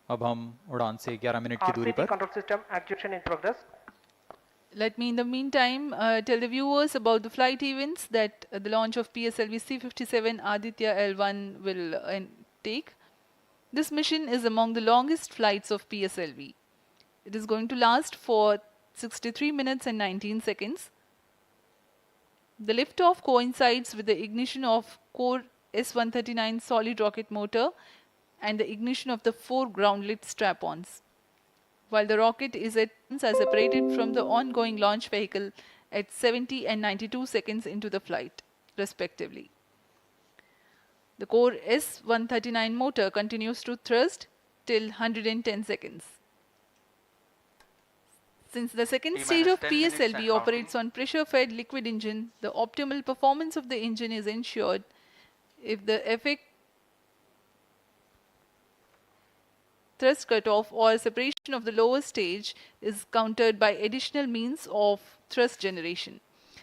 अब हम उड़ान से 11 मिनट की दूरी RCT पर। control system activation in progress. Let me in the meantime tell the viewers about the flight events that the launch of PSLV C-57 Aditya L1 will take. This mission is among the longest flights of PSLV. It is going to last for 63 minutes and 19 seconds. The liftoff coincides with the ignition of core S-139 solid rocket motor and the ignition of the 4 ground-lit strap-ons. While the rocket are separated from the ongoing launch vehicle at 70 and 92 seconds into the flight, respectively. The core S-139 motor continues to thrust till 110 seconds. Since the second stage of PSLV operates on pressure-fed liquid engine, the optimal performance of the engine is ensured if the effect thrust cutoff or separation of the lower stage is countered by additional means of thrust generation.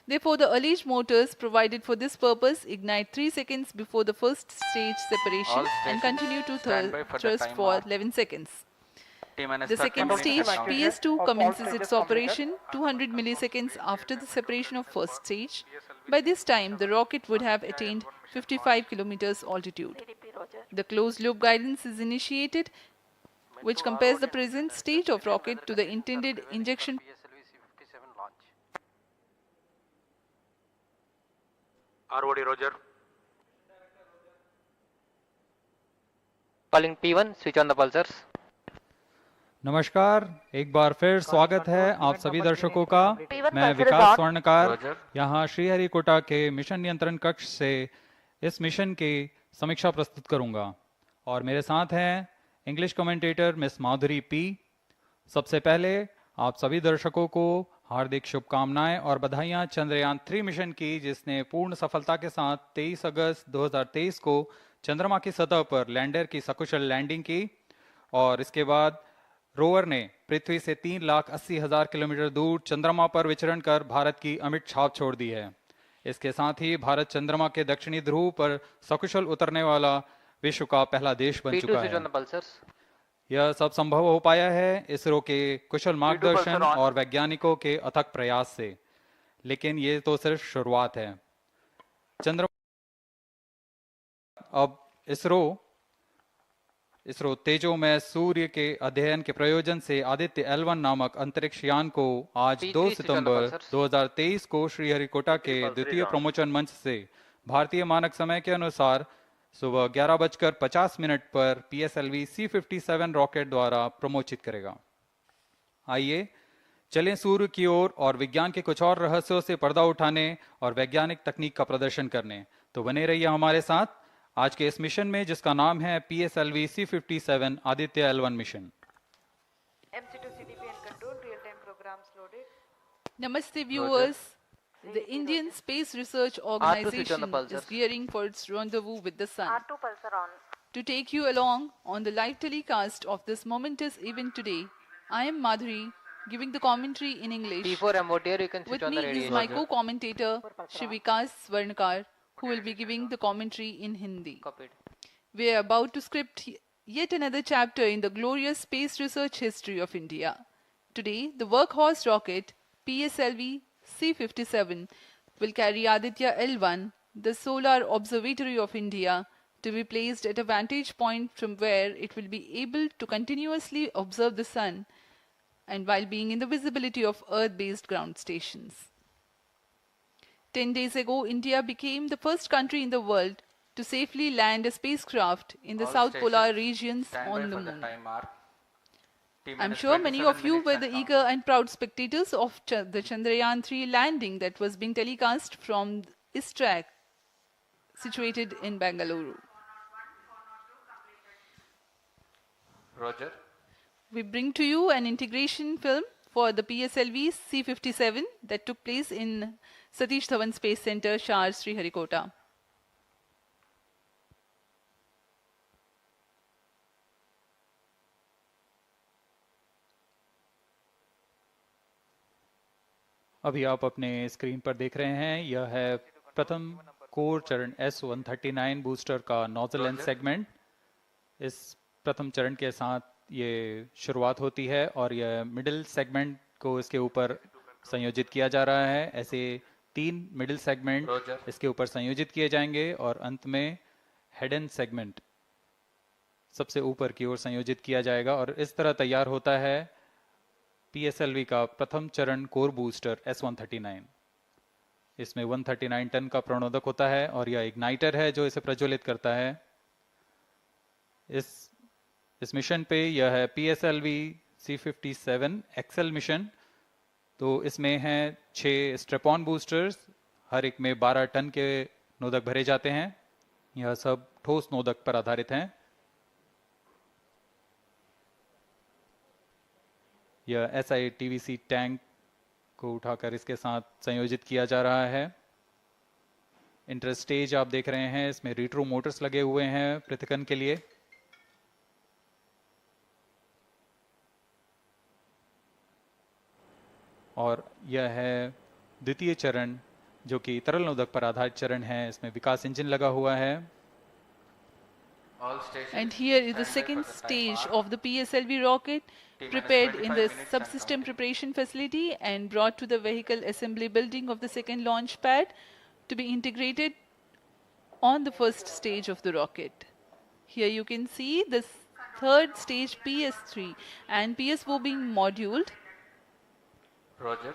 Therefore, the alleged motors provided for this purpose ignite 3 seconds before the first stage separation and continue to thrust for 11 seconds. The second stage, PS2, commences its operation 200 milliseconds after the separation of first stage. By this time, the rocket would have attained 55 kilometers altitude. The closed-loop guidance is initiated, which compares the present state of rocket to the intended injection. ROD, Roger. Calling P1, switch on the pulsars. नमस्कार, एक बार फिर स्वागत है आप सभी दर्शकों का। मैं विकास स्वर्णकार यहाँ श्रीहरिकोटा के मिशन नियंत्रण कक्ष से इस मिशन की समीक्षा प्रस्तुत करूंगा और मेरे साथ हैं इंग्लिश कमेंटेटर मिस माधुरी पी। सबसे पहले आप सभी दर्शकों को हार्दिक शुभकामनाएं और बधाइयां चंद्रयान 3 मिशन की, जिसने पूर्ण सफलता के साथ 23 अगस्त 2023 को चंद्रमा की सतह पर लैंडर की सकुशल लैंडिंग की और इसके बाद रोवर ने पृथ्वी से 3,80,000 किलोमीटर दूर चंद्रमा पर विचरण कर भारत की अमिट छाप छोड़ दी है। इसके साथ ही भारत चंद्रमा के दक्षिणी ध्रुव पर सकुशल उतरने वाला विश्व का पहला देश बन चुका है। यह सब संभव हो पाया है इसरो के कुशल मार्गदर्शन और वैज्ञानिकों के अथक प्रयास से, लेकिन ये तो सिर्फ शुरुआत है। चंद्रमा अब इसरो तेजोमय सूर्य के अध्ययन के प्रयोजन से आदित्य L1 नामक अंतरिक्ष यान को आज 2 सितंबर 2023 को श्रीहरिकोटा के द्वितीय प्रमोचन मंच से भारतीय मानक समय के अनुसार सुबह 11:50 पर PSLV C-57 रॉकेट द्वारा प्रमोचित करेगा। आइए चलें सूर्य की ओर और विज्ञान के कुछ और रहस्यों से पर्दा उठाने और वैज्ञानिक तकनीक का प्रदर्शन करने। तो बने रहिए हमारे साथ आज के इस मिशन में, जिसका नाम है PSLV C-57 Aditya L1 mission. Namaste viewers. The Indian Space Research Organization is gearing for its rendezvous with the sun. R2 pulsar on. To take you along on the live telecast of this momentous event today, I am Madhuri, giving the commentary in English. P4 MOTR, you can switch With on the me radio. is my co-commentator, Vikas Swarnkar, who will be giving the commentary in Hindi. Copied. We are about to script yet another chapter in the glorious space research history of India. Today, the workhorse rocket PSLV C-57 will carry Aditya L1, the solar observatory of India, to be placed at a vantage point from where it will be able to continuously observe the sun and while being in the visibility of Earth-based ground stations. 10 days ago, India became the first country in the world to safely land a spacecraft in the South Polar regions on the moon. I'm sure many of you were the eager and proud spectators of the Chandrayaan 3 landing that was being telecast from Isro, situated in Bangalore. Roger. We bring to you an integration film for the PSLV C-57 that took place in Satish Dhawan Space Center, Shar, Sriharikota. अभी आप अपने screen पर देख रहे हैं, यह है प्रथम कोर चरण S-139 बूस्टर का नोजल एंड सेगमेंट। इस प्रथम चरण के साथ ये शुरुआत होती है और यह मिडिल सेगमेंट को इसके ऊपर संयोजित किया जा रहा है। ऐसे 3 मिडिल सेगमेंट Roger. इसके ऊपर संयोजित किए जाएंगे और अंत में हेड एंड सेगमेंट सबसे ऊपर की ओर संयोजित किया जाएगा और इस तरह तैयार होता है PSLV का प्रथम चरण कोर बूस्टर S139। इसमें 139 टन का प्रणोदक होता है और यह इग्नाइटर है जो इसे प्रज्वलित करता है। इस मिशन पे यह है PSLV C57 एक्सेल मिशन। तो इसमें हैं 6 स्ट्रेपॉन बूस्टर्स, हर एक में 12 टन के नोदक भरे जाते हैं। यह सब ठोस नोदक पर आधारित हैं। यह SI-TVC टैंक को उठाकर इसके साथ संयोजित किया जा रहा है। इंटरस्टेज आप देख रहे हैं, इसमें रिट्रो मोटर्स लगे हुए हैं पृथक्करण के लिए। और यह है द्वितीय चरण जो कि तरल नोदक पर आधारित चरण है। इसमें विकास इंजन लगा हुआ है। All stations. And here is the stand by second for the time stage mark. of the PSLV rocket, T-minus prepared in 25 the minutes and subsystem counting. preparation facility and brought to the vehicle assembly building of the second launch pad to be integrated on the first stage of the rocket. Here you can see the third stage PS3 and PS4 being moduled Roger.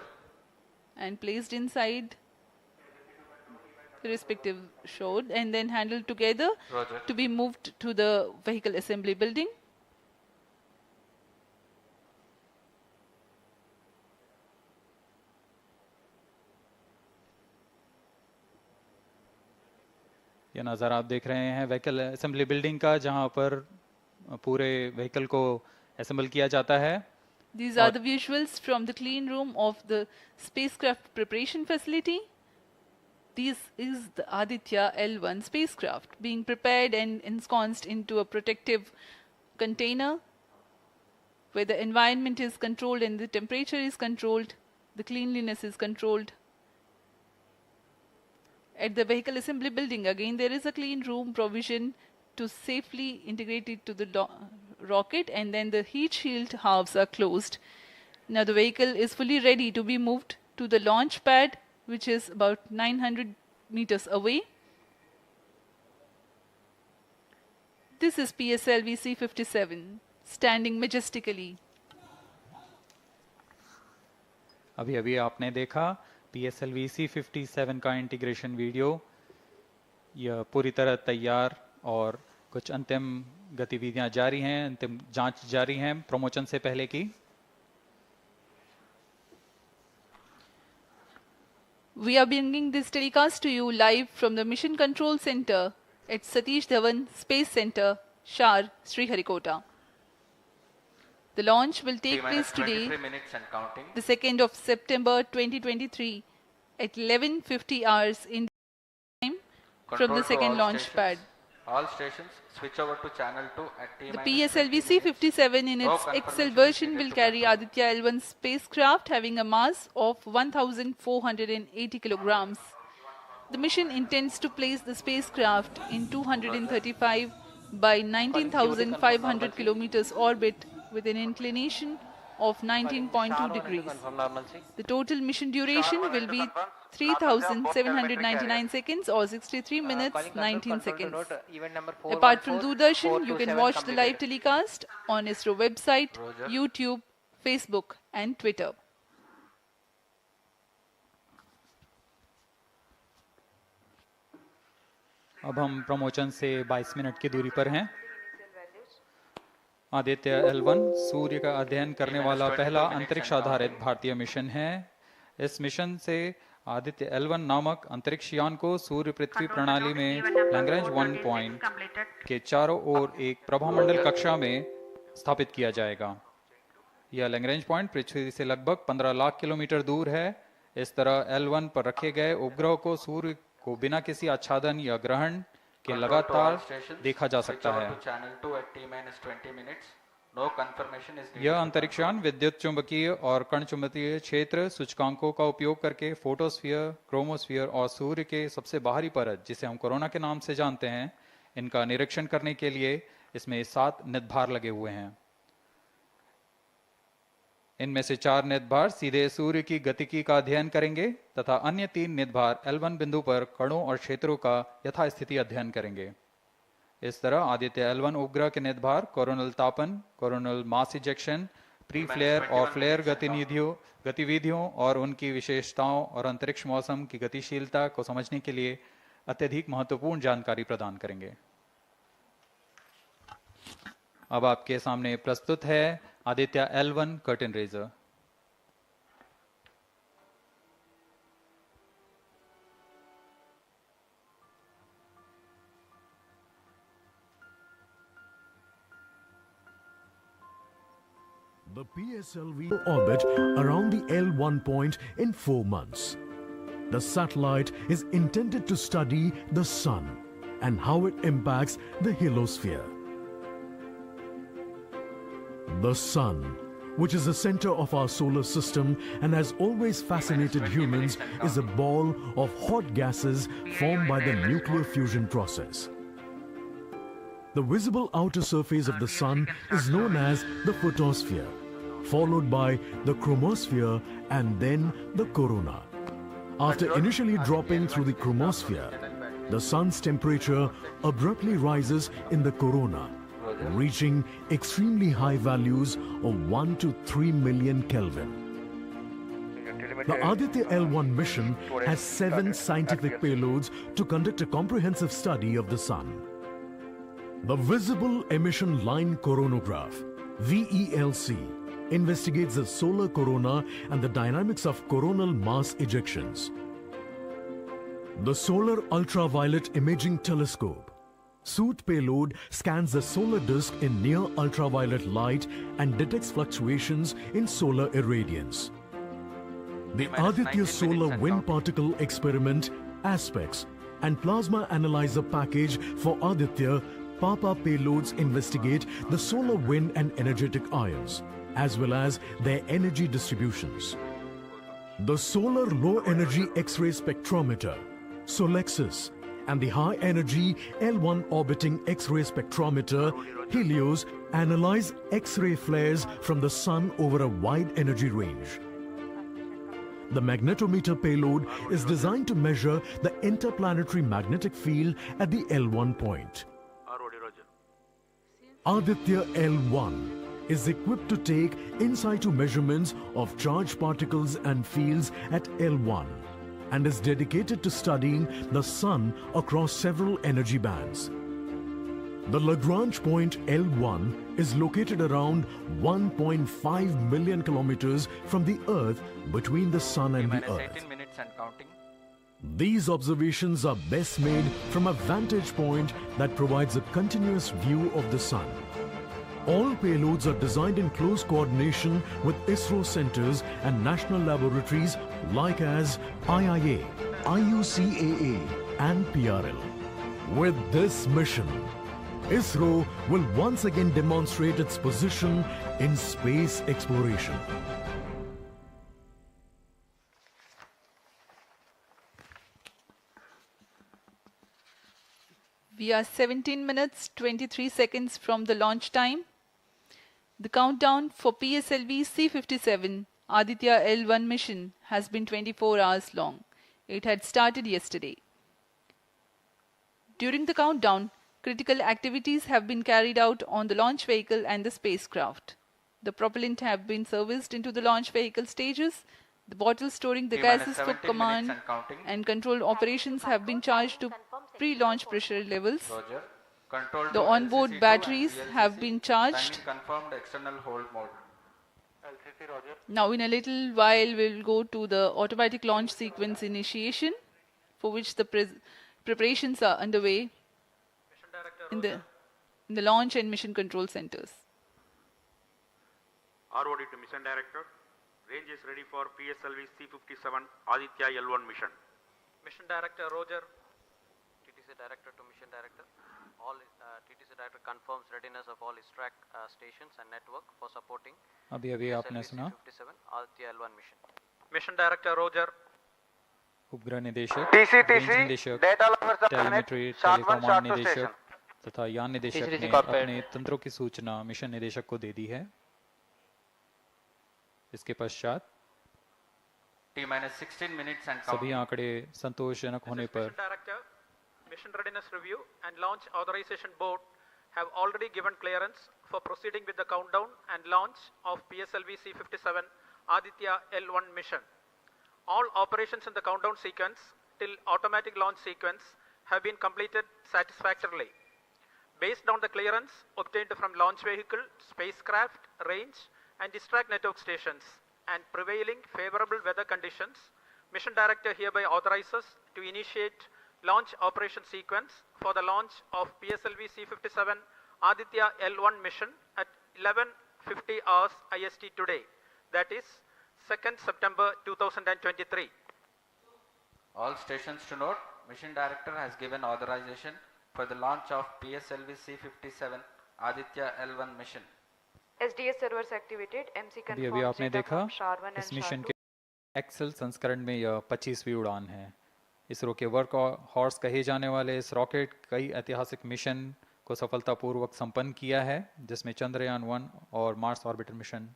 and placed inside the respective shroud and then handled together Roger. to be moved to the vehicle assembly building. ये नज़ारा आप देख रहे हैं vehicle assembly building का, जहां पर पूरे व्हीकल को असेंबल किया जाता है। These are the visuals from the clean room of the spacecraft preparation facility. This is the Aditya L1 spacecraft being prepared and ensconced into a protective container where the environment is controlled and the temperature is controlled, the cleanliness is controlled. At the vehicle assembly building, again, there is a clean room provision to safely integrate it to the rocket, and then the heat shield halves are closed. Now the vehicle is fully ready to be moved to the launch pad, which is about 900 meters away. This is PSLV C57 standing majestically. अभी अभी आपने देखा PSLV C57 का integration video. यह पूरी तरह तैयार और कुछ अंतिम गतिविधियां जारी हैं, अंतिम जांच जारी हैं प्रमोशन से पहले की। We are bringing this telecast to you live from the Mission Control Center at Satish Dhawan Space Center, Shar, Sriharikota. The launch will take place T-minus today, 23 minutes and counting. the 2nd of September 2023 at 11:50 hours in time from Control the to second all launch stations. pad. All stations switch over to channel 2 at The T-minus PSLV 20 minutes. C57 in No its confirmation XL is version needed will to carry confirm. Aditya L1 spacecraft having a mass of 1,480 kilograms. The mission intends to place the spacecraft in 235 by 19,500 kilometers orbit with an inclination of 19.2 degrees. The total mission duration will be 3,799 seconds or 63 minutes 19 seconds. Apart from Doordarshan, you can watch the live telecast on Isro website, Roger. YouTube, Facebook and Twitter. अब हम promotion से 22 minute की दूरी पर हैं। Aditya L1 सूर्य का अध्ययन करने वाला पहला अंतरिक्ष आधारित भारतीय मिशन है। इस मिशन से आदित्य L1 नामक अंतरिक्ष यान को सूर्य पृथ्वी प्रणाली में लैग्रेंज 1 पॉइंट के चारों ओर एक प्रभामंडल कक्षा में स्थापित किया जाएगा। यह लैग्रेंज पॉइंट पृथ्वी से लगभग 15 लाख किलोमीटर दूर है। इस तरह L1 पर रखे गए उपग्रह को सूर्य को बिना किसी आच्छादन या ग्रहण के Control to all लगातार stations. देखा जा Switch सकता over है। to channel 2 at T-minus 20 minutes. No confirmation is needed यह to अंतरिक्षयान विद्युत चुंबकीय और कण चुंबकीय क्षेत्र सूचकांकों का उपयोग करके फोटोस्फीयर, क्रोमोस्फीयर और सूर्य के सबसे बाहरी परत, जिसे हम कोरोना के नाम से जानते हैं, इनका निरीक्षण करने के लिए इसमें 7 निदभार लगे हुए हैं। इनमें से 4 नियतभार सीधे सूर्य की गतिकी का अध्ययन करेंगे तथा अन्य 3 नियतभार L1 बिंदु पर कणों और क्षेत्रों का यथास्थिति अध्ययन करेंगे। इस तरह आदित्य L1 उपग्रह के नियतभार कोरोनल तापन, coronal mass ejection, pre flare और फ्लेयर गतिविधियों और उनकी विशेषताओं और अंतरिक्ष मौसम की गतिशीलता को समझने के लिए अत्यधिक महत्वपूर्ण जानकारी प्रदान करेंगे। अब आपके सामने प्रस्तुत है Aditya L1 curtain raiser. The PSLV will orbit around the L1 point in 4 months. The satellite is intended to study the Sun and how it impacts the heliosphere. The Sun, which is the center of our solar system and has always fascinated humans, is a ball of hot gases formed by the nuclear fusion process. The visible outer surface of the Sun is known as the photosphere, followed by the chromosphere and then the corona. After initially dropping through the chromosphere, the Sun's temperature abruptly rises in the corona, reaching extremely high values of 1 to 3 million Kelvin. The Aditya L1 mission has 7 scientific payloads to conduct a comprehensive study of the Sun. The Visible Emission Line Coronagraph, VELC, investigates the solar corona and the dynamics of coronal mass ejections. The Solar Ultraviolet Imaging Telescope, SOOT payload, scans the solar disk in near ultraviolet light and detects fluctuations in solar irradiance. The Aditya Solar Wind Particle Experiment, ASPECS, and Plasma Analyzer Package for Aditya PAPA payloads investigate the solar wind and energetic ions, as well as their energy distributions. The Solar Low Energy X-ray Spectrometer, SOLEXIS, and the High Energy L1 Orbiting X-ray Spectrometer, HELIOS, analyze X-ray flares from the Sun over a wide energy range. The magnetometer payload is designed to measure the interplanetary magnetic field at the L1 point. Aditya L1 is equipped to take in situ measurements of charged particles and fields at L1 and is dedicated to studying the Sun across several energy bands. The Lagrange point L1 is located around 1.5 million kilometers from the Earth, between the Sun and the Earth. 18 minutes and counting. These observations are best made from a vantage point that provides a continuous view of the Sun. All payloads are designed in close coordination with Isro centers and national laboratories like as IIA, IUCAA and PRL. With this mission, Isro will once again demonstrate its position in space exploration. We are 17 minutes 23 seconds from the launch time. The countdown for PSLV C-57 Aditya L1 mission has been 24 hours long. It had started yesterday. During the countdown, critical activities have been carried out on the launch vehicle and the spacecraft. The propellant have been serviced into the launch vehicle stages. The bottles storing the gases for command and control operations have been charged to pre-launch pressure levels. Roger. Control The to onboard LCC2 batteries and have VLCC. been charged. Timing confirmed external hold mode. Now in a little while we'll go to the automatic launch sequence initiation, for which the preparations are underway in the launch and mission control centers. ROD to Mission Director. Range is ready for PSLV C-57 Aditya L1 mission. Mission Director Roger. TTC Director to Mission Director. All TTC Director confirms readiness of all ISTRAC stations and network for supporting अभी आपने सुना C-57 Aditya L1 mission. Mission Director Roger. उपग्रह निदेशक, TCTC, range निदेशक, data loggers are telemetry, connected, Sharp 1, टेलीकॉमांड Sharp 2 निदेशक station. तथा यान निदेशक TCTC ने corporate. अपने तंत्रों की सूचना मिशन निदेशक को दे दी है। इसके पश्चात T minus 16 minutes and सभी counting. आंकड़े संतोषजनक होने पर Mission Director, Mission Readiness Review and Launch Authorization Board have already given clearance for proceeding with the countdown and launch of PSLV C-57 Aditya L1 mission. All operations in the countdown sequence till automatic launch sequence have been completed satisfactorily. Based on the clearance obtained from launch vehicle, spacecraft, range and distract network stations and prevailing favorable weather conditions, Mission Director hereby authorizes to initiate launch operation sequence for the launch of PSLV C-57 Aditya L1 mission at 11:50 hours IST today, that is 2nd September 2023. All stations to note, Mission Director has given authorization for the launch of PSLV C-57 Aditya L1 mission. SDS servers activated. MC अभी confirms आपने data देखा from SHAR-1 इस and mission SHAR-2. के Excel संस्करण में यह 25वीं उड़ान है। इसरो के वर्क हॉर्स कहे जाने वाले इस रॉकेट कई ऐतिहासिक मिशन को सफलतापूर्वक संपन्न किया है, जिसमें चंद्रयान 1 और मार्स ऑर्बिटर मिशन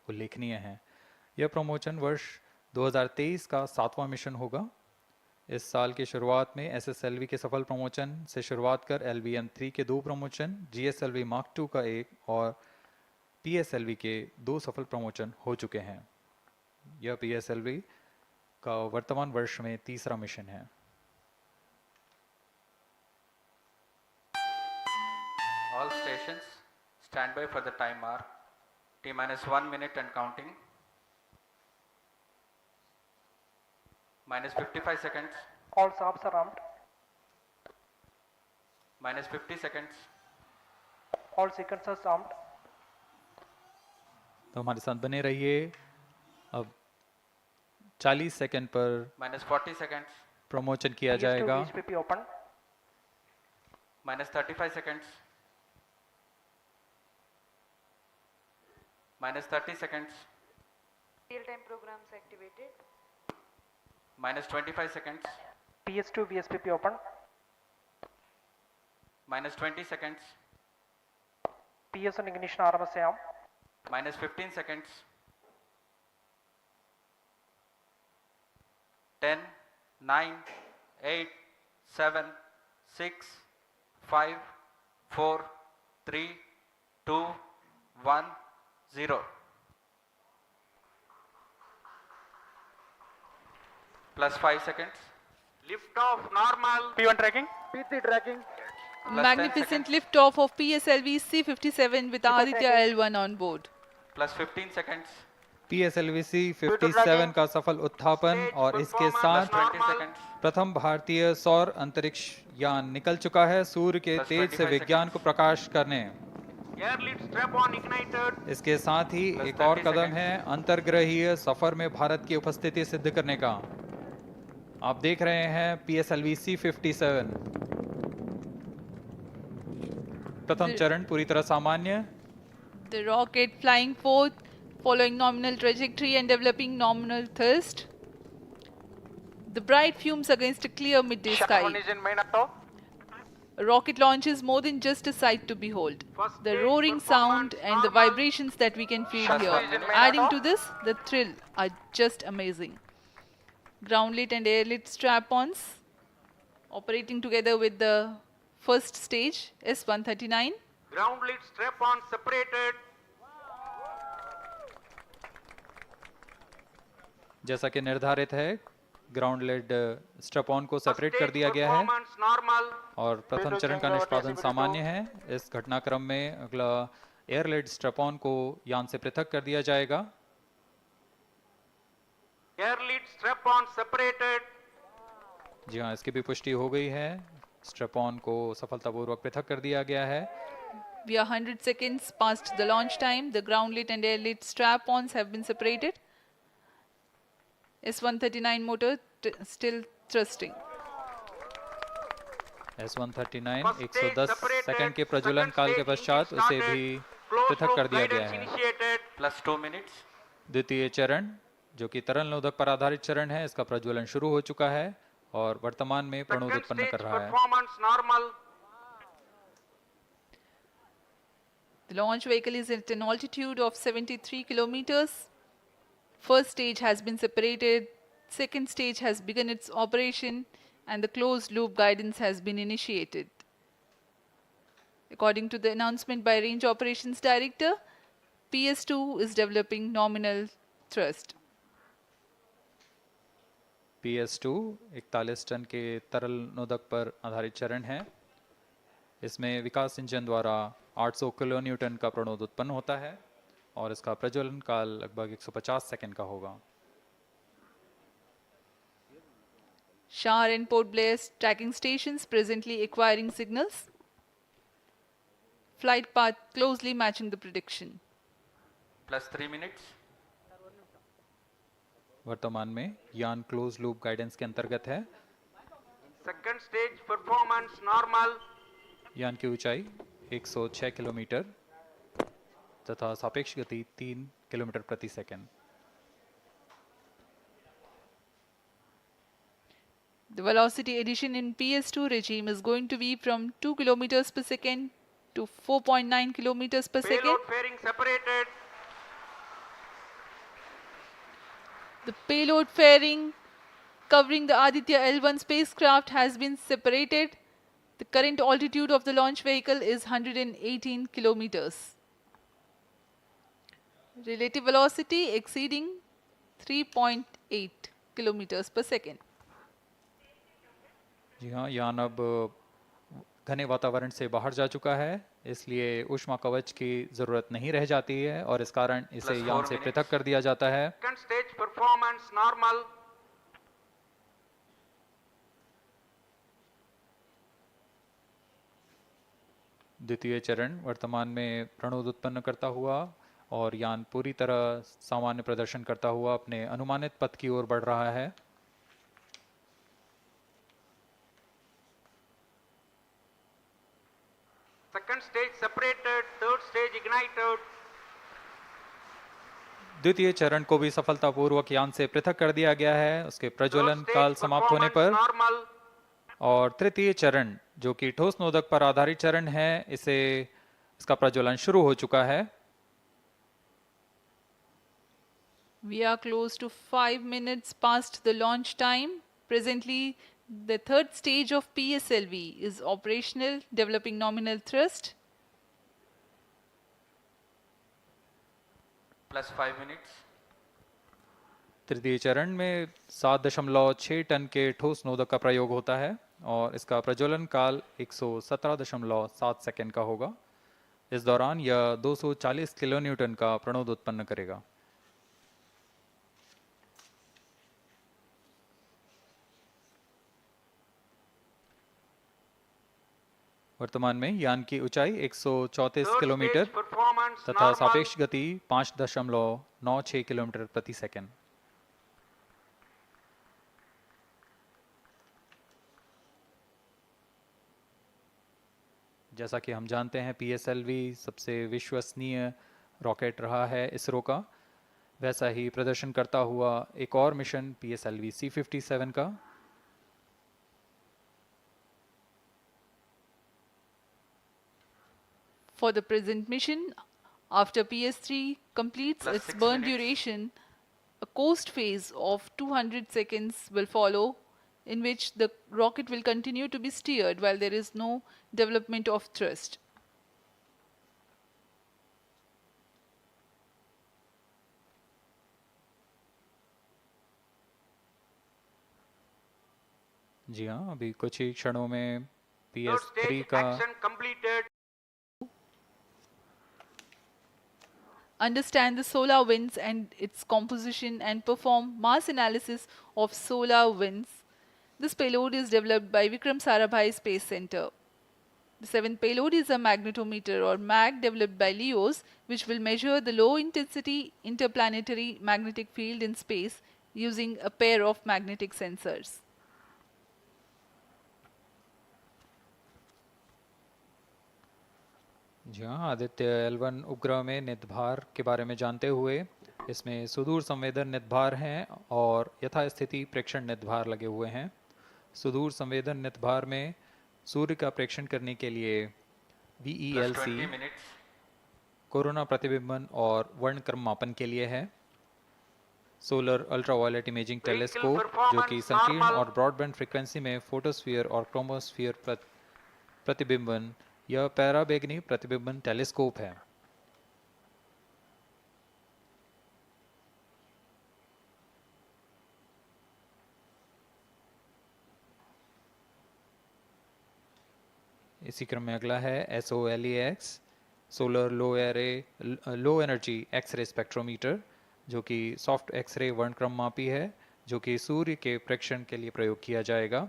उल्लेखनीय हैं। यह प्रमोशन वर्ष 2023 का 7वां मिशन होगा। इस साल की शुरुआत में SSLV के सफल प्रमोशन से शुरुआत कर LVM-3 के 2 प्रमोशन, GSLV Mark II का 1 और PSLV के 2 सफल प्रमोशन हो चुके हैं। यह PSLV का वर्तमान वर्ष में 3रा मिशन है। All stations stand by for the time hour. T minus 1 minute and counting. Minus 55 seconds. All subs are armed. Minus 50 seconds. All sequencers armed. तो हमारे साथ बने रहिए। अब 40 सेकंड पर Minus 40 seconds. प्रमोशन किया PS2 जाएगा। VSPP open. Minus 35 seconds. Minus 30 seconds. Real-time programs activated. Minus 25 seconds. PS2 VSPP open. Minus 20 seconds. PS1 ignition RMS arm. Minus 15 seconds. 10, 9, 8, 7, 6, 5, 4, 3, 2, 1, 0. Plus 5 seconds. Lift off normal. P1 tracking. P3 tracking. Plus 10 Magnificent seconds. liftoff of PSLV C-57 with Aditya L1 on board. Plus 15 seconds. PSLV C-57 का सफल उत्थापन और इसके साथ Plus 20 seconds. प्रथम भारतीय सौर अंतरिक्ष यान निकल चुका है सूर्य के Plus तेज से 25 विज्ञान को प्रकाश करने। Air lead strap on ignited. इसके साथ ही Plus एक और 30 कदम seconds. है अंतर्ग्रहीय सफर में भारत की उपस्थिति सिद्ध करने का। आप देख रहे हैं PSLV C-57 प्रथम चरण पूरी तरह सामान्य। The rocket flying forth, following nominal trajectory and developing nominal thrust. The bright fumes against a clear midday sky. One is in main auto. A rocket launch is more than just a sight to behold. First The stage roaring sound performance and the normal. vibrations that we can feel First here, one is in main adding auto. to this, the thrill are just amazing. Ground lit and air lit strap-ons operating together with the first stage S-139. Ground lead strap on separated. जैसा कि निर्धारित है ground lead स्ट्रप on को separate First कर stage दिया गया है performance normal. और प्रथम चरण का निष्पादन सामान्य है। इस घटनाक्रम में अगला एयर लेड स्ट्रप ऑन को यान से पृथक कर दिया जाएगा। Air lead strap on separated. जी हाँ, इसकी भी पुष्टि हो गई है। स्ट्रप ऑन को सफलतापूर्वक पृथक कर दिया गया है। We are 100 seconds past the launch time. The ground lit and air lit strap-ons have been separated. S-139 motor still thrusting. S-139 First stage 110 separated. Second के प्रज्वलन Second काल के stage पश्चात engine उसे started. भी Closed पृथक कर loop दिया गया guidance है। initiated. Plus 2 minutes. द्वितीय चरण जो कि तरल नोदक पर आधारित चरण है, इसका प्रज्वलन शुरू हो चुका है और वर्तमान में प्रणोद Second उत्पन्न stage कर रहा है। performance normal. The launch vehicle is at an altitude of 73 kilometers. First stage has been separated, second stage has begun its operation, and the closed loop guidance has been initiated. According to the announcement by Range Operations Director, PS2 is developing nominal thrust. PS2 41 ton के तरल नोदक पर आधारित चरण है। इसमें विकास engine द्वारा 800 kilo Newton का प्रणोद उत्पन्न होता है और इसका प्रज्वलन काल लगभग 150 सेकंड का होगा। Shar and Port Blair tracking stations presently acquiring signals. Flight path closely matching the prediction. +3 minutes. वर्तमान में यान क्लोज लूप गाइडेंस के अंतर्गत है। Second stage performance normal. यान की ऊंचाई 106 किलोमीटर तथा सापेक्ष गति 3 किलोमीटर प्रति second. The velocity addition in PS2 regime is going to be from 2 kilometers per second to 4.9 kilometers per second. Payload fairing separated. The payload fairing covering the Aditya L1 spacecraft has been separated. The current altitude of the launch vehicle is 118 kilometers. Relative velocity exceeding 3.8 kilometers per second. जी हाँ, यान अब घने वातावरण से बाहर जा चुका है, इसलिए ऊष्मा कवच की जरूरत नहीं रह जाती है और इस कारण इसे यान से पृथक कर दिया जाता है। Second stage performance normal. द्वितीय चरण वर्तमान में प्रणोद उत्पन्न करता हुआ और यान पूरी तरह सामान्य प्रदर्शन करता हुआ अपने अनुमानित पथ की ओर बढ़ रहा है। Second stage separated. Third stage ignited. द्वितीय चरण को भी सफलतापूर्वक यान से पृथक कर दिया गया है उसके प्रज्वलन Third काल stage समाप्त होने पर। performance normal. और तृतीय चरण जो कि ठोस नोदक पर आधारित चरण है, इसका प्रज्वलन शुरू हो चुका है। We are close to 5 minutes past the launch time. Presently, the third stage of PSLV is operational, developing nominal thrust. +5 minutes. तृतीय चरण में 7.6 टन के ठोस नोदक का प्रयोग होता है और इसका प्रज्वलन काल 117.7 सेकंड का होगा। इस दौरान यह 240 किलो न्यूटन का प्रणोद उत्पन्न करेगा। वर्तमान में यान की ऊंचाई 134 Third किलोमीटर stage performance तथा normal. सापेक्ष गति 5.96 किलोमीटर प्रति सेकंड। जैसा कि हम जानते हैं PSLV सबसे विश्वसनीय रॉकेट रहा है इसरो का, वैसा ही प्रदर्शन करता हुआ एक और मिशन PSLV C57 का। For the present mission, after PS3 completes its +6 burn minutes. duration, a coast phase of 200 seconds will follow, in which the rocket will continue to be steered while there is no development of thrust. जी हाँ, अभी कुछ ही क्षणों में Third PS3 stage का action completed. Understand the solar winds and its composition and perform mass analysis of solar winds. This payload is developed by Vikram Sarabhai Space Center. The seventh payload is a magnetometer or MAG developed by LEOS, which will measure the low intensity interplanetary magnetic field in space using a pair of magnetic sensors. जी हाँ, Aditya L1 उपग्रह में नितभार के बारे में जानते हुए इसमें सुदूर संवेदन नितभार हैं और यथास्थिति प्रेक्षण नितभार लगे हुए हैं। सुदूर संवेदन नितभार में सूर्य का प्रेक्षण करने के लिए VELC +20 minutes. कोरोना प्रतिबिंबन और वर्णक्रम मापन के लिए है। सोलर अल्ट्रावायलेट इमेजिंग टेलीस्कोप जो कि performance संकीर्ण normal. और ब्रॉडबैंड फ्रीक्वेंसी में फोटोस्फीयर और क्रोमोस्फीयर प्रतिबिंबन यह पैराबैंगनी प्रतिबिंबन टेलीस्कोप है। इसी क्रम में अगला है SOLEX solar low energy x-ray spectrometer जो कि सॉफ्ट एक्सरे वर्णक्रम मापी है जो कि सूर्य के प्रेक्षण के लिए प्रयोग किया जाएगा।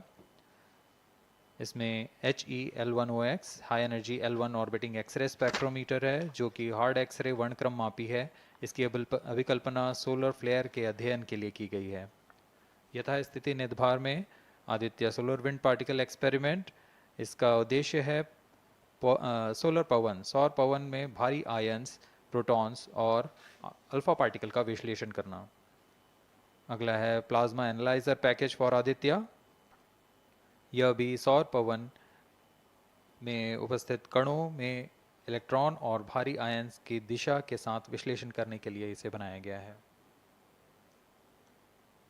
इसमें HEL1OX high energy L1 orbiting x-ray spectrometer है जो कि हार्ड एक्सरे वर्णक्रम मापी है। इसकी अभिकल्पना सोलर फ्लेयर के अध्ययन के लिए की गई है। यथास्थिति निदभार में Aditya solar wind particle experiment, इसका उद्देश्य है सोलर पवन सौर पवन में भारी आयंस प्रोटॉन्स और अल्फा पार्टिकल का विश्लेषण करना। अगला है plasma analyser package for Aditya. यह भी सौर पवन में उपस्थित कणों में इलेक्ट्रॉन और भारी आयंस की दिशा के साथ विश्लेषण करने के लिए इसे बनाया गया है।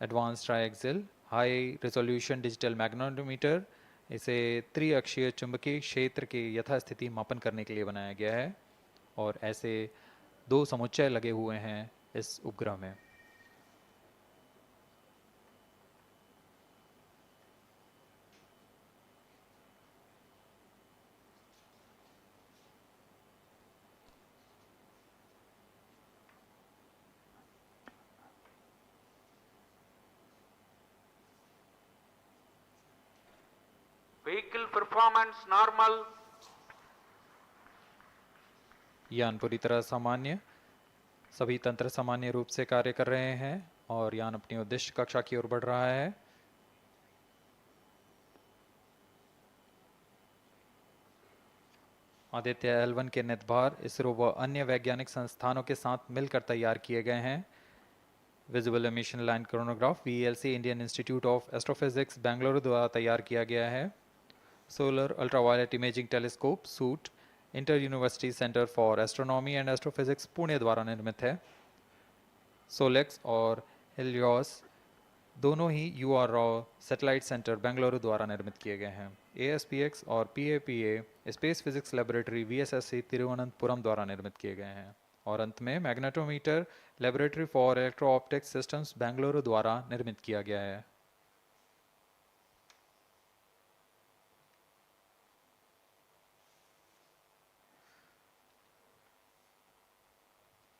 Advance triaxial high resolution digital magnetometer, इसे त्रिअक्षीय चुंबकीय क्षेत्र के यथास्थिति मापन करने के लिए बनाया गया है और ऐसे 2 समुच्चय लगे हुए हैं इस उपग्रह में। Vehicle performance normal. यान पूरी तरह सामान्य, सभी तंत्र सामान्य रूप से कार्य कर रहे हैं और यान अपनी उद्देश्य कक्षा की ओर बढ़ रहा है। आदित्य L1 के निदभार इसरो व अन्य वैज्ञानिक संस्थानों के साथ मिलकर तैयार किए गए हैं। Visual emission line chronograph VLC Indian institute of astrophysics Bengaluru द्वारा तैयार किया गया है। Solar ultraviolet imaging telescope suit inter university centre for astronomy and astrophysics Pune द्वारा निर्मित है। सोलेक्स और हेलियोस दोनों ही UR सैटेलाइट सेंटर बेंगलुरु द्वारा निर्मित किए गए हैं। ASPX और PAPA space physics laboratory VSSC Thiruvananthapuram द्वारा निर्मित किए गए हैं। और अंत में magnetometer laboratory for electro optics systems Bengaluru द्वारा निर्मित किया गया है।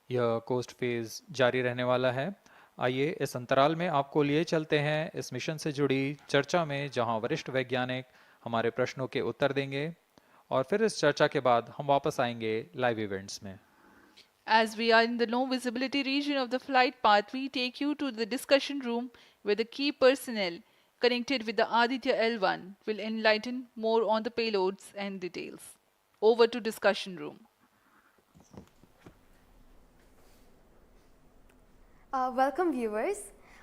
यह कोस्ट फेज जारी रहने वाला है। आइए इस अंतराल में आपको लिए चलते हैं इस मिशन से जुड़ी चर्चा में, जहां वरिष्ठ वैज्ञानिक हमारे प्रश्नों के उत्तर देंगे और फिर इस चर्चा के बाद हम वापस आएंगे लाइव इवेंट्स में। As we are in the low visibility region of the flight path, we take you to the discussion room where the key personnel connected with the Aditya L1 will enlighten more on the payloads and details. Over to discussion room. Welcome viewers.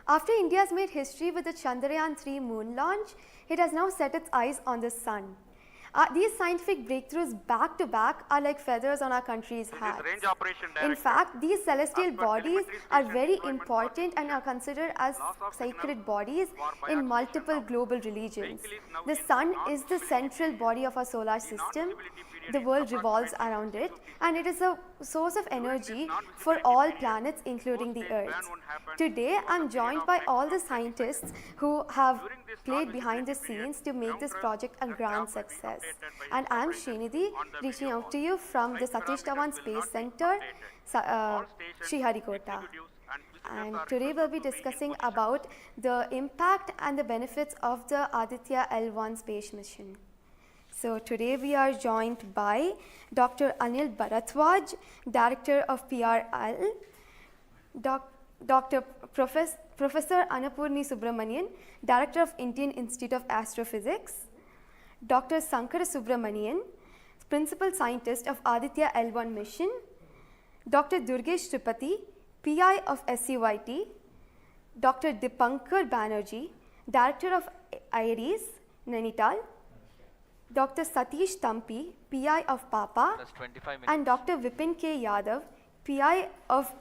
After India has made history with the Chandrayaan-3 moon launch, it has now set its eyes on the sun. These scientific breakthroughs back to back are like feathers on our country's hat. Range operation In director. fact, these celestial As per bodies telemetry are station very deployment important for and are considered as loss of sacred signal bodies for in biaxial multiple shutdown. global religions. Vehicle is now The in sun is the non-visibility central period. body of our solar The system. non-visibility period The is world revolves approximately around it 650 and it is a source of energy non-visibility for all period, planets including the post-phase Earth. ban won't happen Today over the I'm period joined of by X all the of 20 scientists who have During this played behind the non-visibility period, scenes to make this ground project a trust grand staff will be success. updated by And I'm supervisor Srinidhi on the reaching video out call. to you from the Flight Satish parameters Dhawan will Space not be Center, updated. All stations, Sriharikota. executives and visitors And are today we'll be requested to be in discussing position. about the impact and the benefits of the Aditya L1 space mission. So today we are joined by Dr. Anil Bharatwaj, Director of PRL, Professor Annapurni Subramanian, Director of Indian Institute of Astrophysics, Dr. Sankara Subramanian, Principal Scientist of Aditya L1 mission, Dr. Durgesh Tripati, PI of SCYT, Dr. Dipankar Banerjee, Director of IRIS, Nainital, Dr. Satish Tampi, PI of PAPA, Plus 25 minutes. and Dr. Vipin K. Yadav, PI of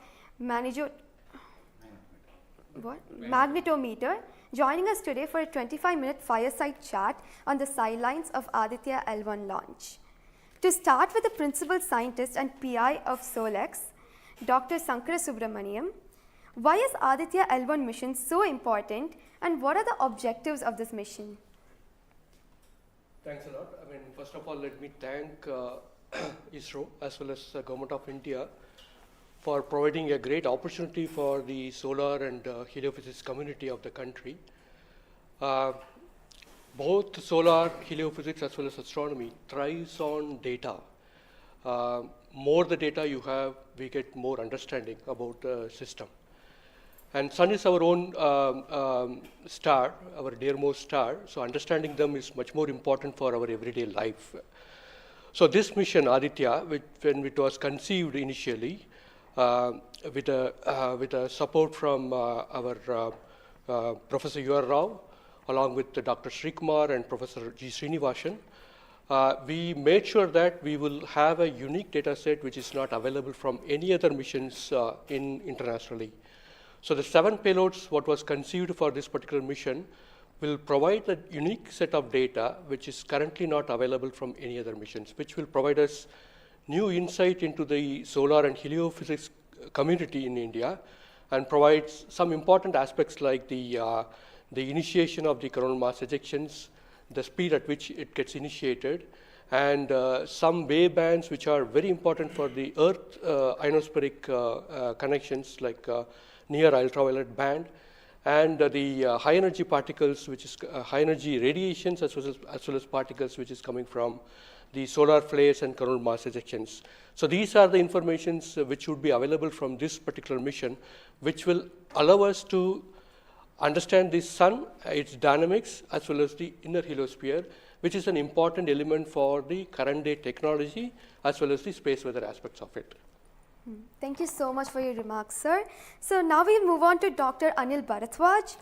magnetometer, joining us today for a 25-minute fireside chat on the sidelines of Aditya L1 launch. To start with the principal scientist and PI of SOLEX, Dr. Sankara Subramaniam, why is Aditya L1 mission so important and what are the objectives of this mission? Thanks a lot. I mean, first of all, let me thank Isro as well as the Government of India for providing a great opportunity for the solar and heliophysics community of the country. Both solar, heliophysics as well as astronomy thrives on data. More the data you have, we get more understanding about the system. And Sun is our own star, our dearmost star, so understanding them is much more important for our everyday life. So this mission, Aditya, when it was conceived initially, with a support from our Professor U.R. Rao, along with Dr. Srikumar and Professor G. Srinivasan, we made sure that we will have a unique data set which is not available from any other missions internationally. So the 7 payloads, what was conceived for this particular mission, will provide a unique set of data which is currently not available from any other missions, which will provide us new insight into the solar and heliophysics community in India and provides some important aspects like the initiation of the coronal mass ejections, the speed at which it gets initiated, and some wavebands which are very important for the Earth ionospheric connections like near ultraviolet band, and the high energy particles, which is high energy radiations as well as particles which is coming from the solar flares and coronal mass ejections. So these are the informations which would be available from this particular mission, which will allow us to understand the sun, its dynamics, as well as the inner heliosphere, which is an important element for the current day technology, as well as the space weather aspects of it. Thank you so much for your remarks, sir. So now we'll move on to Dr. Anil Bharadwaj.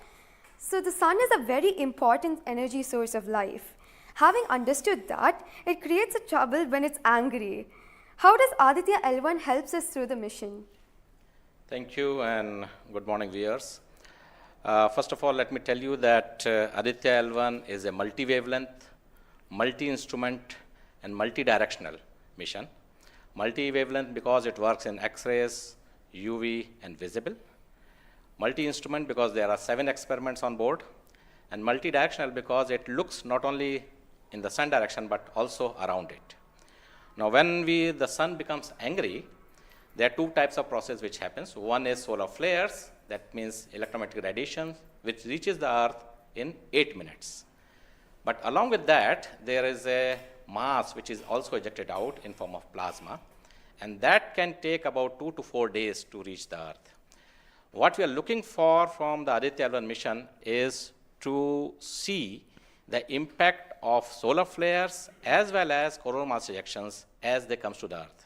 So the sun is a very important energy source of life. Having understood that, it creates a trouble when it's angry. How does Aditya L1 helps us through the mission? Thank you and good morning, viewers. First of all, let me tell you that Aditya L1 is a multi-wavelength, multi-instrument and multi-directional mission. Multi-wavelength because it works in X-rays, UV and visible. Multi-instrument because there are 7 experiments on board. And multi-directional because it looks not only in the sun direction but also around it. Now when the sun becomes angry, there are 2 types of process which happens. One is solar flares, that means electromagnetic radiation, which reaches the earth in 8 minutes. But along with that, there is a mass which is also ejected out in form of plasma, and that can take about 2 to 4 days to reach the earth. What we are looking for from the Aditya L1 mission is to see the impact of solar flares as well as coronal mass ejections as they come to the earth.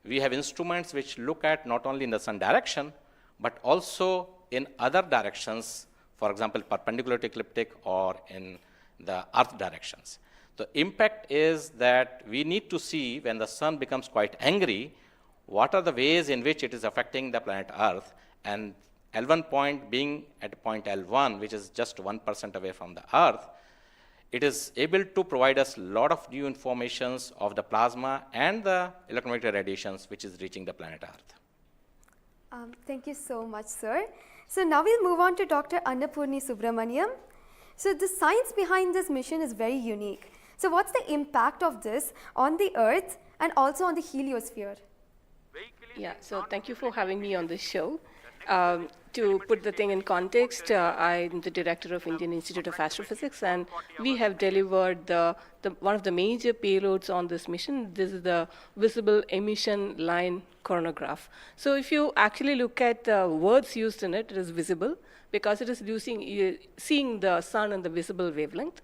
We have instruments which look at not only in the sun direction, but also in other directions, for example, perpendicular to ecliptic or in the earth directions. The impact is that we need to see when the sun becomes quite angry, what are the ways in which it is affecting the planet Earth, and L1 point being at point L1, which is just 1% away from the Earth, it is able to provide us a lot of new informations of the plasma and the electromagnetic radiations which is reaching the planet Earth. Thank you so much, sir. So now we'll move on to Dr. Annapurni Subramaniam. So the science behind this mission is very unique. So what's the impact of this on the Earth and also on the heliosphere? Yeah, so thank you for having me on this show. To put the thing in context, I'm the director of Indian Institute of Astrophysics, and we have delivered one of the major payloads on this mission. This is the visible emission line coronagraph. So if you actually look at the words used in it, it is visible because it is seeing the sun in the visible wavelength.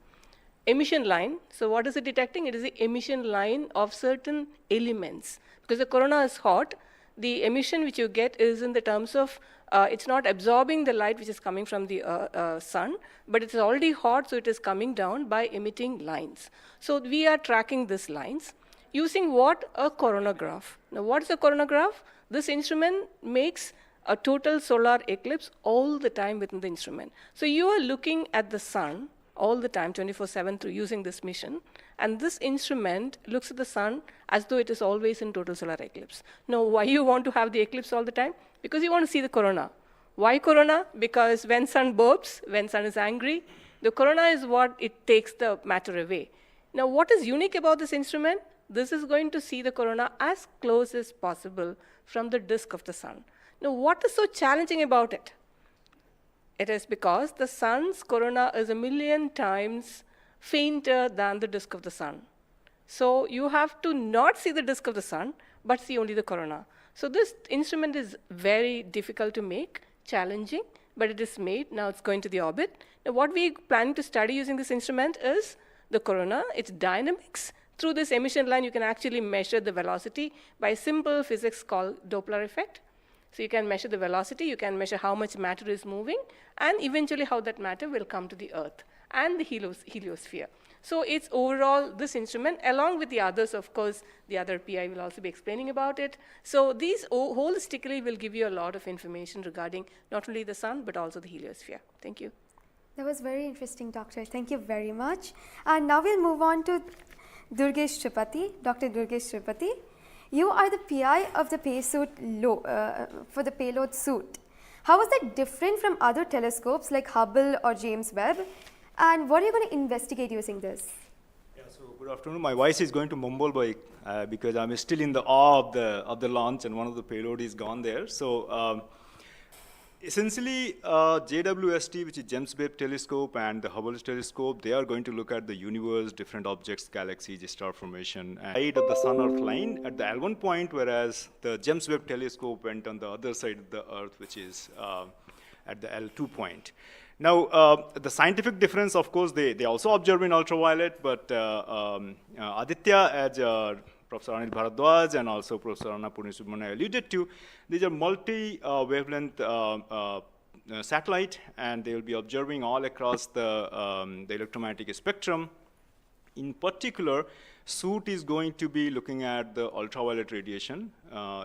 Emission line, so what is it detecting? It is the emission line of certain elements. Because the corona is hot, the emission which you get is in the terms of, it's not absorbing the light which is coming from the sun, but it's already hot, so it is coming down by emitting lines. So we are tracking these lines using what? A coronagraph. Now what is a coronagraph? This instrument makes a total solar eclipse all the time within the instrument. So you are looking at the sun all the time, 24/7, through using this mission. And this instrument looks at the sun as though it is always in total solar eclipse. Now, why you want to have the eclipse all the time? Because you want to see the corona. Why corona? Because when sun burps, when sun is angry, the corona is what it takes the matter away. Now, what is unique about this instrument? This is going to see the corona as close as possible from the disk of the sun. Now, what is so challenging about it? It is because the sun's corona is 1,000,000 times fainter than the disk of the sun. So you have to not see the disk of the sun, but see only the corona. So this instrument is very difficult to make, challenging, but it is made. Now it's going to the orbit. Now what we plan to study using this instrument is the corona, its dynamics. Through this emission line, you can actually measure the velocity by simple physics called Doppler effect. So you can measure the velocity, you can measure how much matter is moving, and eventually how that matter will come to the Earth and the heliosphere. So it's overall this instrument, along with the others, of course, the other PI will also be explaining about it. So these holistically will give you a lot of information regarding not only the sun, but also the heliosphere. Thank you. That was very interesting, Doctor. Thank you very much. And now we'll move on to Durgesh Tripathi, Dr. Durgesh Tripathi. You are the PI of the for the payload suit. How is that different from other telescopes like Hubble or James Webb? And what are you going to investigate using this? Yeah, so good afternoon. My voice is going to mumble because I'm still in the awe of the launch and one of the payload is gone there. So essentially, JWST, which is James Webb Telescope, and the Hubble Telescope, they are going to look at the universe, different objects, galaxies, star formation, and of the Sun-Earth line at the L1 point, whereas the James Webb Telescope went on the other side of the Earth, which is at the L2 point. Now, the scientific difference, of course, they also observe in ultraviolet, but Aditya, as Professor Anil Bharadwaj and also Professor Annapurni Subramanian alluded to, these are multi-wavelength satellite, and they will be observing all across the electromagnetic spectrum. In particular, suit is going to be looking at the ultraviolet radiation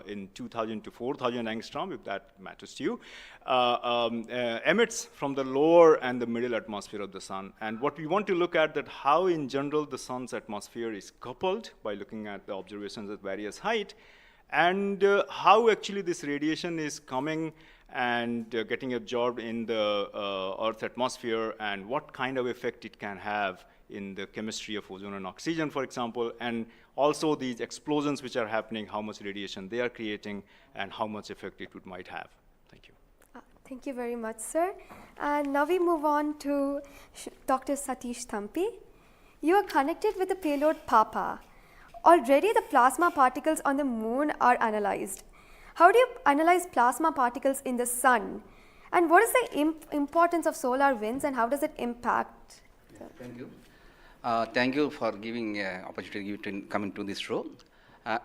in 2000 to 4000 angstrom, if that matters to you, emits from the lower and the middle atmosphere of the sun. And what we want to look at that how in general the sun's atmosphere is coupled by looking at the observations at various height, and how actually this radiation is coming and getting absorbed in the Earth's atmosphere, and what kind of effect it can have in the chemistry of ozone and oxygen, for example, and also these explosions which are happening, how much radiation they are creating, and how much effect it might have. Thank you. Thank you very much, sir. And now we move on to Dr. Satish Thampi. You are connected with the payload PAPA. Already the plasma particles on the moon are analyzed. How do you analyze plasma particles in the sun? And what is the importance of solar winds, and how does it impact? Thank you. Thank you for giving opportunity to come into this show.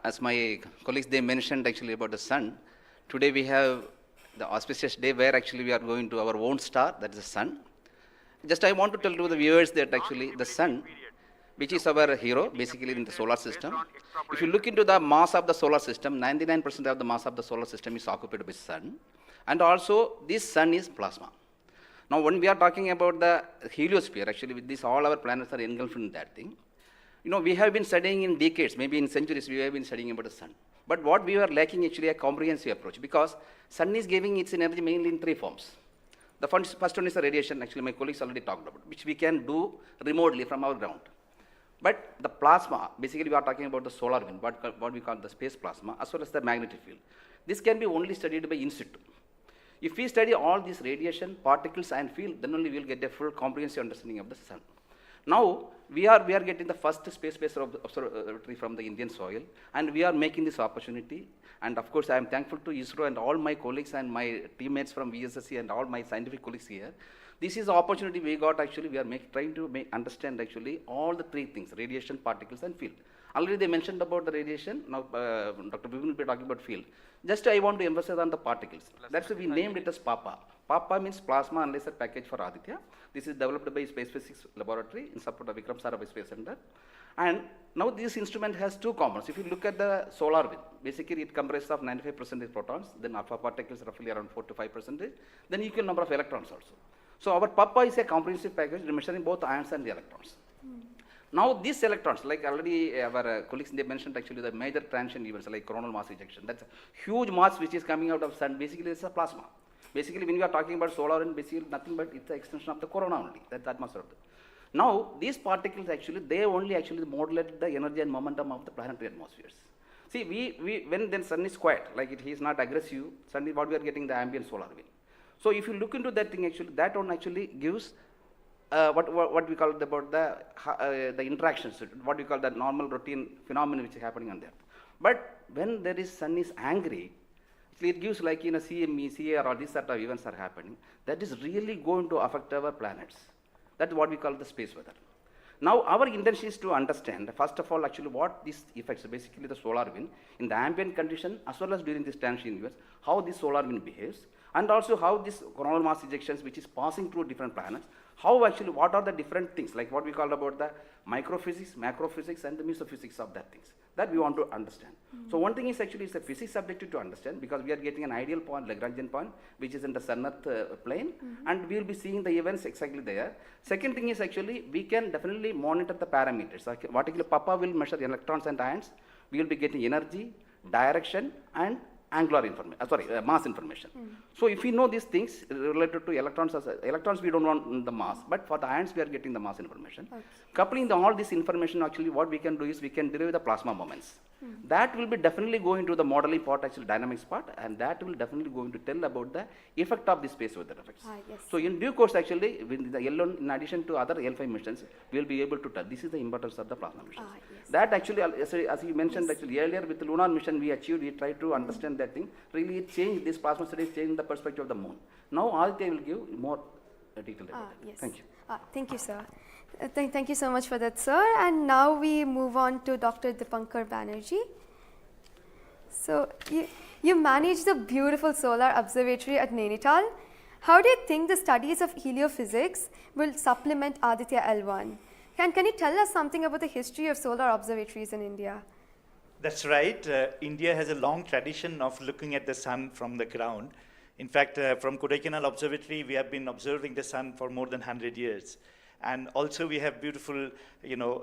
As my colleagues, they mentioned actually about the sun. Today we have the auspicious day where actually we are going to our own star, that is the sun. Just I want to tell to the viewers that actually the sun, which is our hero basically in the solar system. If you look into the mass of the solar system, 99% of the mass of the solar system is occupied by sun. And also this sun is plasma. Now, when we are talking about the heliosphere, actually with this, all our planets are engulfed in that thing. You know, we have been studying in decades, maybe in centuries, we have been studying about the sun. But what we are lacking actually a comprehensive approach, because sun is giving its energy mainly in three forms. The first one is the radiation, actually my colleagues already talked about, which we can do remotely from our ground. But the plasma, basically we are talking about the solar wind, what we call the space plasma, as well as the magnetic field. This can be only studied by in situ. If we study all these radiation, particles and field, then only we will get a full comprehensive understanding of the sun. Now, we are getting the first space-based observatory from the Indian soil, and we are making this opportunity. And of course, I am thankful to Isro and all my colleagues and my teammates from VSSC and all my scientific colleagues here. This is the opportunity we got actually, we are trying to understand actually all the three things, radiation, particles and field. Already they mentioned about the radiation, now Dr. Bibin will be talking about field. Just I want to emphasize on the particles. That's why we named it as PAPA. PAPA means Plasma Analyzer Package for Aditya. This is developed by Space Physics Laboratory in support of Vikram Sarabhai Space Center. And now this instrument has two components. If you look at the solar wind, basically it comprises of 95% protons, then alpha particles roughly around 4 to 5%, then equal number of electrons also. So our PAPA is a comprehensive package measuring both ions and the electrons. Now these electrons, like already our colleagues they mentioned actually the major transition events like coronal mass ejection. That's a huge mass which is coming out of sun. Basically it's a plasma. Basically when we are talking about solar wind, basically nothing but it's an extension of the corona only. That's the atmosphere of the. Now, these particles actually, they only actually modulate the energy and momentum of the planetary atmospheres. See, when the sun is quiet, like it is not aggressive, sun is what we are getting the ambient solar wind. So, if you look into that thing actually, that one actually gives what we call it about the interactions, what we call the normal routine phenomenon which is happening on there. But when there is sun is angry, it gives like in a CME, CAR or these sort of events are happening, that is really going to affect our planets. That's what we call the space weather. Now, our intention is to understand, first of all, actually what these effects, basically the solar wind, in the ambient condition as well as during this transition years, how this solar wind behaves, and also how this coronal mass ejections, which is passing through different planets, how actually, what are the different things, like what we call about the microphysics, macrophysics, and the mesophysics of that things, that we want to understand. So one thing is actually it's a physics objective to understand, because we are getting an ideal point, Lagrangian point, which is in the sun-earth plane, and we will be seeing the events exactly there. Second thing is actually, we can definitely monitor the parameters. Like what actually PAPA will measure electrons and ions, we will be getting energy, direction, and angular information, mass information. So if we know these things related to electrons we don't want the mass, but for the ions we are getting the mass information. Coupling all this information, actually what we can do is we can derive the plasma moments. That will be definitely going to the modeling part, actually dynamics part, and that will definitely going to tell about the effect of the space weather effects. Yes. So in due course, actually, with the L1, in addition to other L5 missions, we will be able to tell. This is the importance of the plasma missions. Yes. That actually, as you mentioned, actually earlier with the lunar mission we achieved, we tried to understand that thing. Really, it changed, this plasma studies changed the perspective of the moon. Now, Aditya will give more detail about it. Yes. Thank you. Thank you, sir. Thank you so much for that, sir. And now we move on to Dr. Dipankar Banerjee. So, you manage the beautiful solar observatory at Nainital. How do you think the studies of heliophysics will supplement Aditya L1? Can you tell us something about the history of solar observatories in India? That's right. India has a long tradition of looking at the sun from the ground. In fact, from Kodaikanal Observatory, we have been observing the sun for more than 100 years. And also we have beautiful,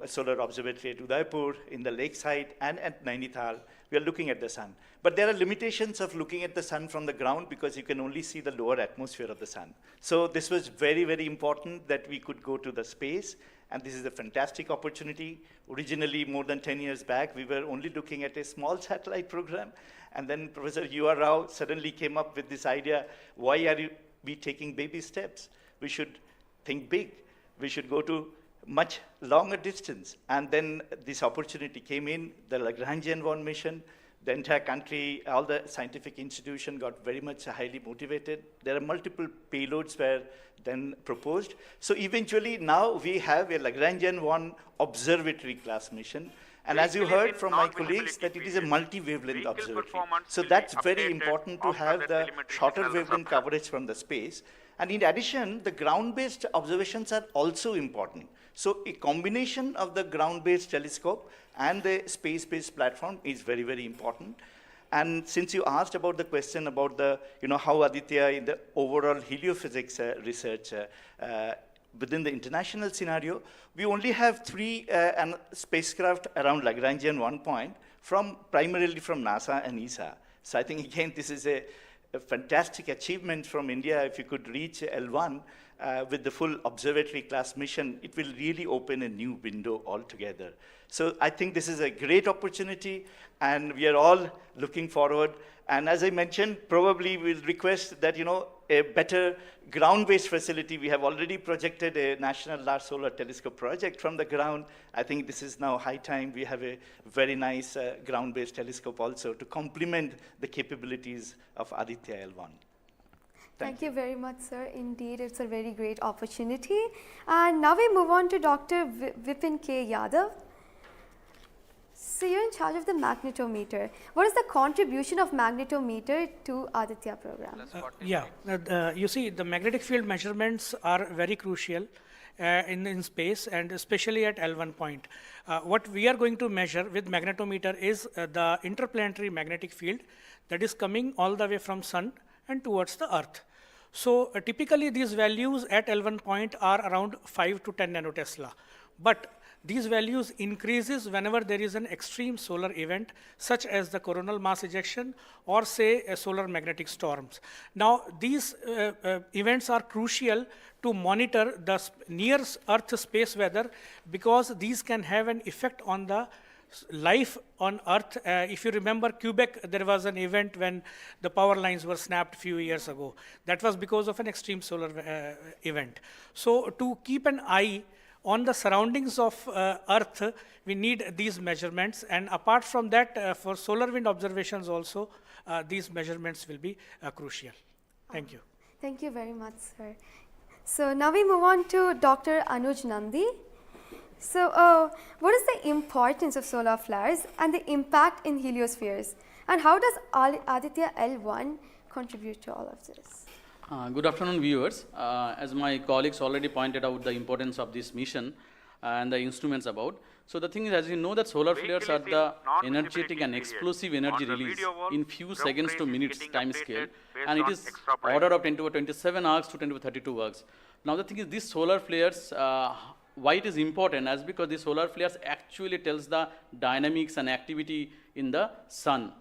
solar observatory at Udaipur, in the lakeside, and at Nainital. We are looking at the sun. But there are limitations of looking at the sun from the ground because you can only see the lower atmosphere of the sun. So this was very, very important that we could go to the space. And this is a fantastic opportunity. Originally, more than 10 years back, we were only looking at a small satellite program. And then Professor U.R. Rao suddenly came up with this idea, why are we taking baby steps? We should think big. We should go to much longer distance. And then this opportunity came in, the Lagrangian one mission. The entire country, all the scientific institution got very much highly motivated. There are multiple payloads were then proposed. So eventually now we have a Lagrangian one observatory class mission. And as you heard from my colleagues, that it is a multi-wavelength observatory. So that's very important to have the shorter wavelength coverage from the space. And in addition, the ground-based observations are also important. So a combination of the ground-based telescope and the space-based platform is very, very important. And since you asked about the question about the, how Aditya in the overall heliophysics research within the international scenario, we only have 3 spacecraft around Lagrangian 1 point, primarily from NASA and ESA. So I think, again, this is a fantastic achievement from India. If you could reach L1 with the full observatory class mission, it will really open a new window altogether. So I think this is a great opportunity, and we are all looking forward. And as I mentioned, probably we'll request that, a better ground-based facility. We have already projected a National Large Solar Telescope project from the ground. I think this is now high time we have a very nice ground-based telescope also to complement the capabilities of Aditya L1. Thank you very much, sir. Indeed, it's a very great opportunity. And now we move on to Dr. Vipin K. Yadav. So you're in charge of the magnetometer. What is the contribution of magnetometer to Aditya program? You see, the magnetic field measurements are very crucial, in space, and especially at L1 point. What we are going to measure with magnetometer is the interplanetary magnetic field that is coming all the way from Sun and towards the Earth. So typically these values at L1 point are around 5 to 10 nanotesla. But these values increases whenever there is an extreme solar event, such as the coronal mass ejection or say solar magnetic storms. Now these events are crucial to monitor the near Earth space weather, because these can have an effect on the life on Earth. If you remember Quebec, there was an event when the power lines were snapped a few years ago. That was because of an extreme solar event. So to keep an eye on the surroundings of Earth, we need these measurements, and apart from that, for solar wind observations also, these measurements will be crucial. Thank you. Thank you very much, sir. So now we move on to Dr. Anuj Nandi. So what is the importance of solar flares and the impact in heliospheres, and how does Aditya L1 contribute to all of this? Good afternoon, viewers. As my colleagues already pointed out the importance of this mission and the instruments about. So the thing is, as you know, that solar flares are the energetic and explosive energy release in few seconds to minutes time scale, and it is order of 10 to the 27 arcs to 10 to the 32 arcs. Now the thing is, these solar flares, why it is important, as because the solar flares actually tells the dynamics and activity in the sun.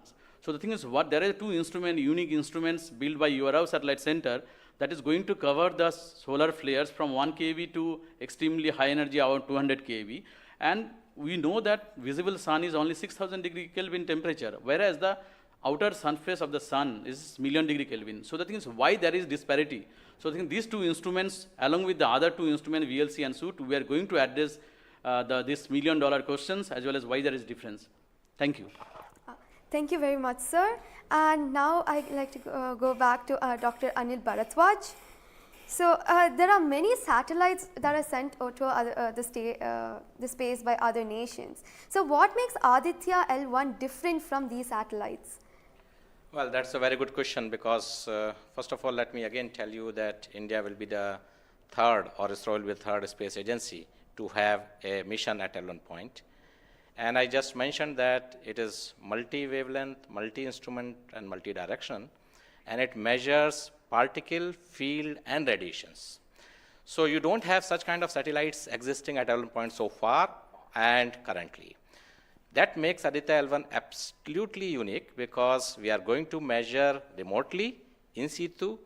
So the thing is, there are two unique instruments built by URAO Satellite Center that is going to cover the solar flares from 1 keV to extremely high energy, about 200 keV. And we know that visible sun is only 6000 degree Kelvin temperature, whereas the outer surface of the sun is million degree Kelvin. So the thing is, why there is disparity? So I think these two instruments, along with the other two instruments, VLC and SUIT, we are going to address this $1 million questions, as well as why there is difference. Thank you. Thank you very much, sir. And now I'd like to go back to Dr. Anil Bharadwaj. So there are many satellites that are sent to the space by other nations. So what makes Aditya L1 different from these satellites? Well, that's a very good question, because first of all, let me again tell you that India will be the third, or Isro will be the third space agency to have a mission at L1 point. And I just mentioned that it is multi-wavelength, multi-instrument, and multi-direction, and it measures particle, field, and radiations. So you don't have such kind of satellites existing at L1 point so far and currently. That makes Aditya L1 absolutely unique, because we are going to measure remotely, in situ,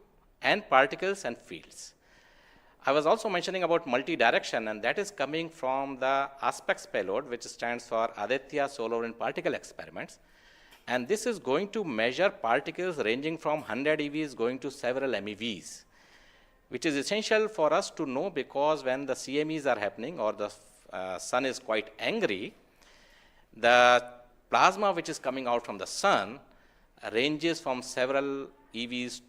and particles and fields. I was also mentioning about multi-direction, and that is coming from the ASPEX payload, which stands for Aditya Solar Wind Particle Experiments. And this is going to measure particles ranging from 100 EVs going to several MeVs, which is essential for us to know, because when the CMEs are happening or the sun is quite angry, the plasma which is coming out from the sun ranges from several EVs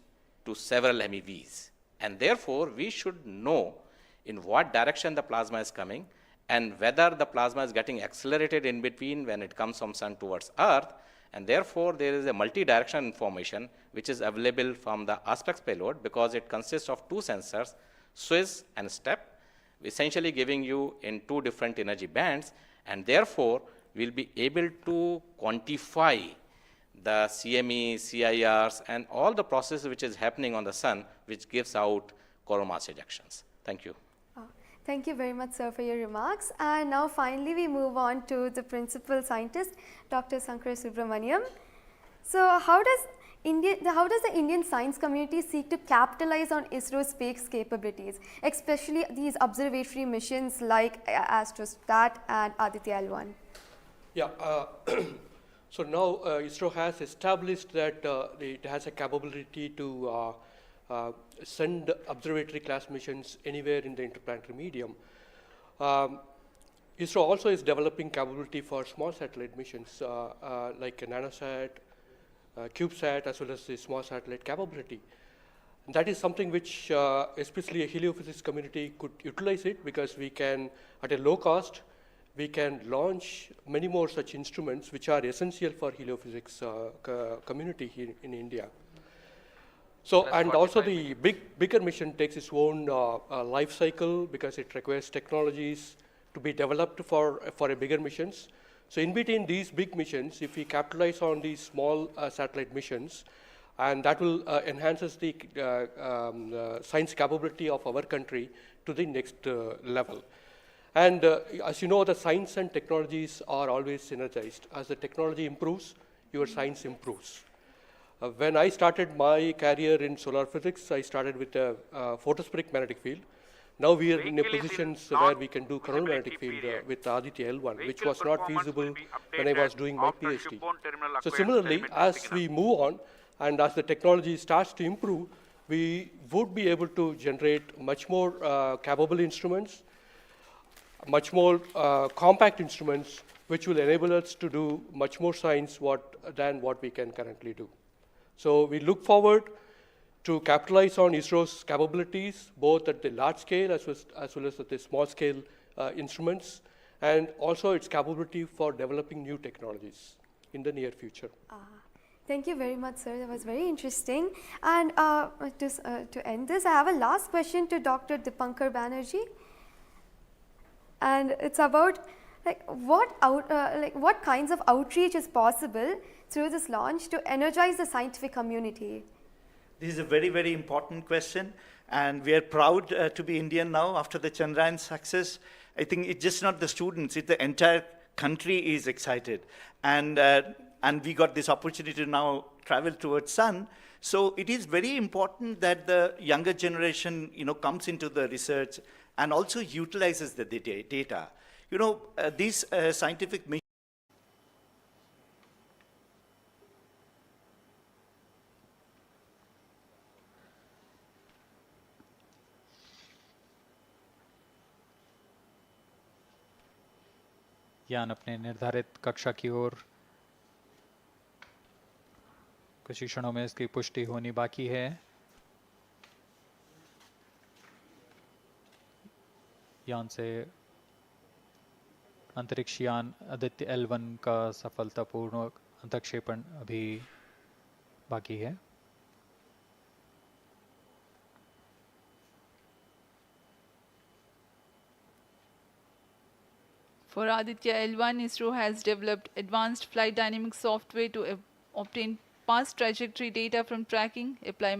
to several MeVs. And therefore, we should know in what direction the plasma is coming, and whether the plasma is getting accelerated in between when it comes from sun towards earth. And therefore, there is a multi-direction information which is available from the ASPEX payload, because it consists of two sensors, SWIS and STEP, essentially giving you in two different energy bands, and therefore, we'll be able to quantify the CME, CIRs, and all the processes which is happening on the sun, which gives out coronal mass ejections. Thank you. Thank you very much, sir, for your remarks. And now finally we move on to the principal scientist, Dr. Sankara Subramaniam. So how does the Indian science community seek to capitalize on ISRO's space capabilities, especially these observatory missions like Astrostat and Aditya L1? Yeah. So now ISRO has established that it has a capability to send observatory class missions anywhere in the interplanetary medium. ISRO also is developing capability for small satellite missions like a nanosat, CubeSat, as well as the small satellite capability. And that is something which especially a heliophysics community could utilize it, because we can, at a low cost, we can launch many more such instruments which are essential for heliophysics community here in India. So, Plus and also 45 the bigger mission takes its own life cycle because it requires technologies to be developed for a bigger missions. So in between these big missions, if we capitalize on these small satellite missions, and that will enhances the science capability of our country to the next level. And as you know, the science and technologies are always synergized. As the technology improves, your science improves. When I started my career in solar physics, I started with a photospheric magnetic field. Now we are in a positions where we can do coronal magnetic field with Aditya L1, which was not feasible when I was doing my PhD. So similarly, as we move on and as the technology starts to improve, we would be able to generate much more capable instruments, much more compact instruments, which will enable us to do much more science than what we can currently do. So we look forward to capitalize on ISRO's capabilities, both at the large scale as well as at the small scale instruments, and also its capability for developing new technologies in the near future. Thank you very much, sir. That was very interesting. And to end this, I have a last question to Dr. Dipankar Banerjee. And it's about what kinds of outreach is possible through this launch to energize the scientific community? This is a very, very important question, and we are proud to be Indian now after the Chandrayaan success. I think it's just not the students, it's the entire country is excited. And we got this opportunity to now travel towards Sun. So it is very important that the younger generation, comes into the research and also utilizes the data. These scientific missions. यान अपने निर्धारित कक्षा की ओर कुछ ही क्षणों में इसकी पुष्टि होनी बाकी है। यान से अंतरिक्ष यान आदित्य L1 का सफलतापूर्ण अंतक्षेपण अभी बाकी है। For Aditya L1, ISRO has developed advanced flight dynamic software to obtain past trajectory data from tracking, apply